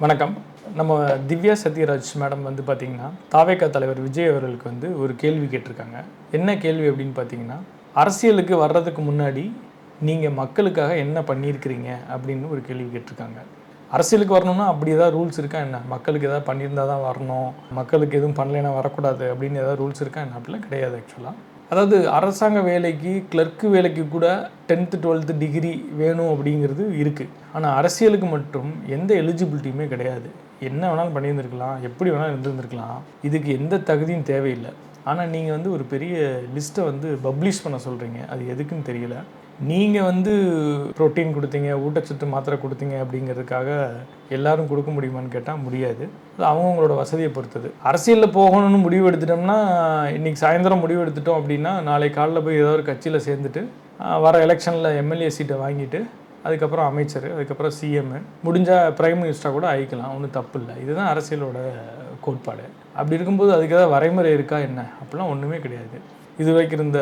வணக்கம். நம்ம திவ்யா சத்யராஜ் மேடம் வந்து பார்த்திங்கன்னா, தாவேகா தலைவர் விஜய் அவர்களுக்கு வந்து ஒரு கேள்வி கேட்டிருக்காங்க. என்ன கேள்வி அப்படின்னு பார்த்தீங்கன்னா, அரசியலுக்கு வர்றதுக்கு முன்னாடி நீங்கள் மக்களுக்காக என்ன பண்ணியிருக்கிறீங்க அப்படின்னு ஒரு கேள்வி கேட்டிருக்காங்க. அரசியலுக்கு வரணும்னா அப்படி ஏதாவது ரூல்ஸ் இருக்கா என்ன? மக்களுக்கு ஏதாவது பண்ணியிருந்தா தான் வரணும், மக்களுக்கு எதுவும் பண்ணலைன்னா வரக்கூடாது அப்படின்னு ஏதாவது ரூல்ஸ் இருக்கா என்ன? அப்படிலாம் கிடையாது ஆக்சுவலாக. அதாவது அரசாங்க வேலைக்கு, கிளர்க்கு வேலைக்கு கூட 10th 12th டிகிரி வேணும் அப்படிங்கிறது இருக்குது. ஆனால் அரசியலுக்கு மட்டும் எந்த எலிஜிபிலிட்டியுமே கிடையாது. என்ன வேணாலும் பண்ணியிருந்துருக்கலாம், எப்படி வேணாலும் இருந்திருந்துருக்கலாம். இதுக்கு எந்த தகுதியும் தேவையில்லை. ஆனால் நீங்கள் வந்து ஒரு பெரிய லிஸ்ட்டை வந்து பப்ளிஷ் பண்ண சொல்கிறீங்க. அது எதுக்குன்னு தெரியல. நீங்கள் வந்து புரோட்டீன் கொடுத்தீங்க, ஊட்டச்சத்து மாத்திரை கொடுத்தீங்க அப்படிங்கிறதுக்காக எல்லாரும் கொடுக்க முடியுமான்னு கேட்டால் முடியாது. அது அவங்கவுங்களோட வசதியை பொறுத்தது. அரசியலில் போகணும்னு முடிவு எடுத்துட்டோம்னா, இன்றைக்கி சாயந்தரம் முடிவு எடுத்துட்டோம் அப்படின்னா, நாளை காலையில் போய் ஏதோ ஒரு கட்சியில் சேர்ந்துட்டு வர எலெக்ஷனில் எம்எல்ஏ சீட்டை வாங்கிட்டு அதுக்கப்புறம் அமைச்சர், அதுக்கப்புறம் சிஎம், முடிஞ்சால் பிரைம் மினிஸ்டராக கூட ஆகிக்கலாம். ஒன்றும் தப்பு இல்லை. இதுதான் அரசியலோட கோட்பாடு. அப்படி இருக்கும்போது அதுக்கு ஏதாவது வரைமுறை இருக்கா என்ன? அப்படிலாம் ஒன்றுமே கிடையாது. இது வரைக்கும் இருந்த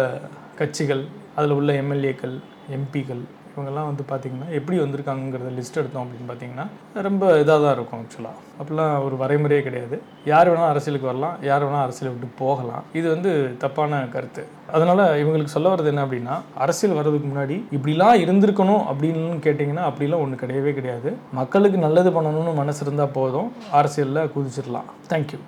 கட்சிகள், அதில் உள்ள எம்எல்ஏக்கள், எம்பிக்கள் இவங்கெல்லாம் வந்து பார்த்திங்கன்னா எப்படி வந்திருக்காங்கிறத லிஸ்ட் எடுத்தோம் அப்படின்னு பார்த்திங்கன்னா ரொம்ப இதாக தான் இருக்கும் ஆக்சுவலாக. அப்படிலாம் ஒரு வரைமுறையே கிடையாது. யார் வேணால் அரசியலுக்கு வரலாம், யார் வேணால் அரசியலை விட்டு போகலாம். இது வந்து தப்பான கருத்து. அதனால் இவங்களுக்கு சொல்ல வர்றது என்ன அப்படின்னா, அரசியல் வர்றதுக்கு முன்னாடி இப்படிலாம் இருந்திருக்கணும் அப்படின்னு கேட்டிங்கன்னா அப்படிலாம் ஒன்று கிடையவே கிடையாது. மக்களுக்கு நல்லது பண்ணணும்னு மனசு இருந்தால் போதும், அரசியலில் குதிச்சிடலாம். தேங்க்யூ.